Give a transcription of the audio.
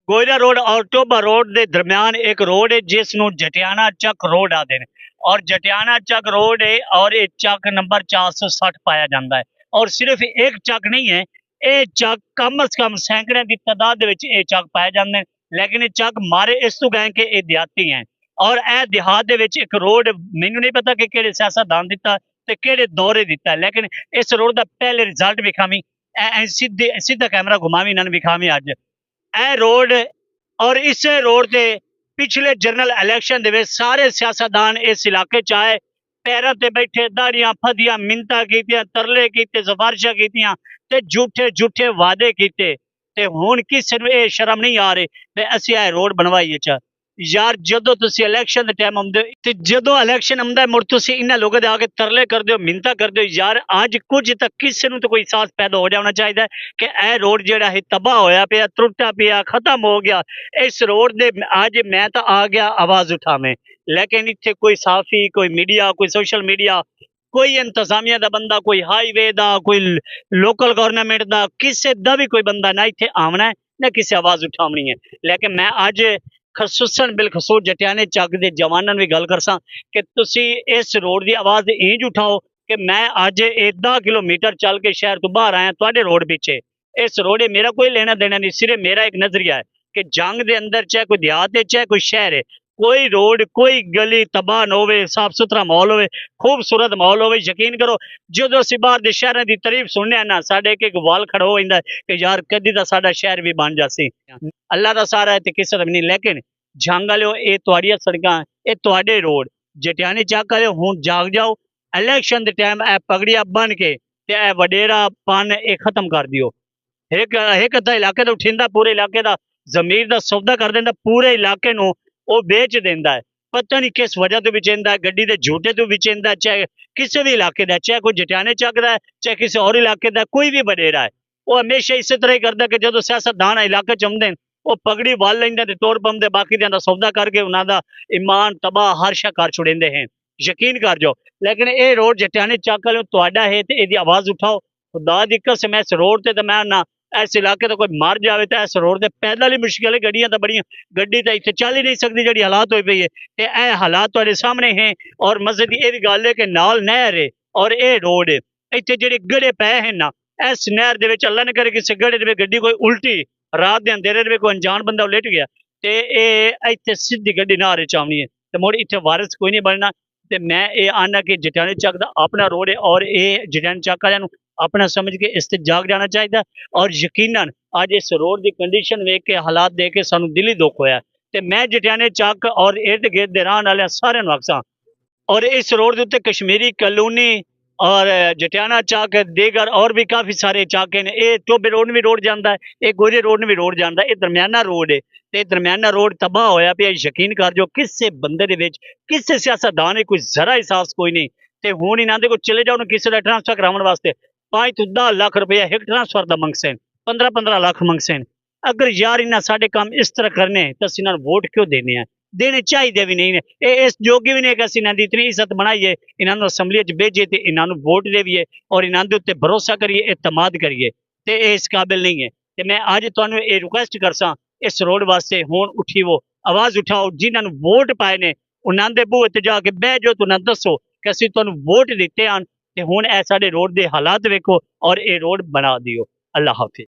गोयरा road और Toba road के दरम्यान एक रोड है जिसनों जटियाना चक रोड आते हैं और जटियाना चक रोड है और ये चक नंबर 460 पाया जाता है। और सिर्फ एक चक नहीं है, ये चक कम से कम सैकड़े की तादाद ये चक पाए जाते हैं। लेकिन ये चक मारे इस तू गए कि ये देहाती हैं और यह देहात एक रोड मैनू नहीं पता कि किहड़े सियासतदान दिता ते किहड़े दौरे दिता है, लेकिन इस रोड का पहले रिजल्ट विखावी सीधे सीधा कैमरा घुमावी इन्होंने विखावी अज ए रोड और इस रोड से पिछले जनरल इलेक्शन दे सारे सियासतदान इस इलाके च आए, पैरों ते बैठे दाड़ियां फदियां मिन्नतां कीतियां तरले कीते सिफारिशां कीतियां ते झूठे झूठे वादे कीते ते हुण किसे नूं ये शर्म नहीं आ रही ते असीं ए रोड बनवाईए च यार। जदों तुसीं इलेक्शन दे टाइम आउंदे ते जदों इलेक्शन आउंदा मुड़ तुसीं इन्हां लोकां दे आके तरले करदे हो मिन्नतां करदे हो यार। अज कुछ तक किसे नूं तो कोई एहसास पैदा हो जाना चाहिए कि यह रोड जिहड़ा है तबाह होया पिया त्रुटा पिया खत्म हो गया। इस रोड दे अज मैं तो आ गया आवाज उठावे, लेकिन इत्थे कोई साफी कोई मीडिया कोई सोशल मीडिया कोई इंतजामिया का बंदा कोई हाईवे का कोई लोकल गवर्नमेंट का किसी का भी कोई बंदा ना इत्थे आना है ना किसी आवाज उठावनी है। लेकिन मैं अज खसूसन बिलखसूस जटियाने चक के जवानों भी गल करसा कि तुसी इस रोड की आवाज इंज उठाओ कि मैं अज 10 किलोमीटर चल के शहर तो बाहर आया तुहाडे रोड पीछे। इस रोड मेरा कोई लेना देना नहीं, सिर्फ मेरा एक नजरिया है कि जंग के अंदर चाहे कोई देहात है चाहे कोई शहर है, कोई रोड कोई गली तबाह न हो, साफ सुथरा माहौल हो, खूबसूरत माहौल हो। यकीन करो जो असं बाहर के शहरों की तारीफ सुनने ना साढ़े एक वाल खड़ा हो जाता है कि यार कदी तो साडा शहर भी बन जासी। अल्लाह का सारा है तो किसी का भी नहीं, लेकिन जंग वाले ये तुहाड़ियां सड़कां ये तुहाडे रोड जटियानी चक वाले हुण जाग जाओ। इलेक्शन के टाइम ए पगड़िया बन के ते ए वडेरा पन ये खत्म कर दियो। एक अद्धा इलाके तो उठिंदा पूरे इलाके का जमीर का सौदा कर देंदा, पूरे इलाके नूं वो बेच देंदा है। पता नहीं किस वजह तो बेचेंदा है, गड्डी के झूठे तो बेचेंदा, चाहे किसी भी इलाके का, चाहे कोई जटियाने चक दा है चाहे किसी और इलाके का, कोई भी वडेरा है वो हमेशा इस तरह ही करता कि जो सियासतदान इलाके च आउंदे वो पगड़ी वाल लेंदे ते तोड़ पाउंदे, बाकी दा सौदा करके उन्हां दा ईमान तबाह हर शा कर छुड़ेंदे हैं। यकीन कर जाओ। लेकिन ये रोड जटियाने चक वाले तुहाडा है ते इहदी आवाज उठाओ। खुदा दी कसम इस रोड ते मैं ना इस इलाके तो कोई मर जाए तो इस रोड से पैदल ही मुश्किल है, गड्डियां तो बड़ियां गड्डी तो इतने चल ही नहीं सकती जी हालात हुई पई है। ते ए हालात तुहाडे सामने हैं और मजे की यह गल है कि नाल नहर है और ये रोड इतने जेडे गड़े पे हैं ना इस नहर दे विच अल्लाह ने करे किसी गड़े दे गड्डी कोई उल्टी रात के अंधेरे दे कोई अनजान बंदा उलट गया तो ये इतने सीधी गड्डी नहर च आनी है तो मुड़ इतने वारिस कोई नहीं बनना। तो मैं ये आना कि जटियाने चक का अपना रोड है और ये जटियाने चक वालों अपना समझ के इस ते जाग जाना चाहिए। और यकीनन आज इस रोड की कंडीशन वेख के हालात देख के सानू दिली दुख होया ते मैं जटियाने चक और इर्द गिर्द दे रहने वाले सारे नूं आखां और इस रोड के उत्ते कश्मीरी कलोनी और जटियाना चक दीगर और भी काफ़ी सारे चक ने। ये टोबे रोड भी रोड जाता है, ये गोरे रोड भी रोड जाता है, ये दरम्याना रोड है तो दरम्याना रोड तबाह होया पिया। यकीन कर जो किसी बंदे दे विच किसी सियासतदान ने कोई जरा एहसास कोई नहीं। तो हुण इन्हां दे कोल चले जाओ किसी का ट्रांसफर कराने वास्ते 5 तो 10 लाख रुपया एक ट्रांसफर का मंगसे 15-15 लाख मंगसे। अगर यार इन्हें साढ़े काम इस तरह करने तो असीं इन्हां नूं वोट क्यों देने हैं, देने चाहिए भी नहीं ने। इस जोगी भी नहीं कि असीं इन्हां दी इतनी इज्जत बनाइए इन्हां नूं असैम्बली च भेजिए तो इन्हां नूं वोट देविए और इन्हां दे उत्ते भरोसा करिए एतमाद करिए तो ये इस काबिल नहीं है। तो मैं अज तुहानूं ये रिक्वेस्ट करसा इस रोड वास्ते हुण उठी वो आवाज़ उठाओ जिन्हां नूं वोट पाए ने उन्हां दे बूहे ते जाके बह जाओ तो उन्हां दसो कि असीं तुहानूं वोट दिते हैं ते हुण ए साडे रोड दे हालात वेखो और ये रोड बना दिओ। अल्लाह हाफिज़।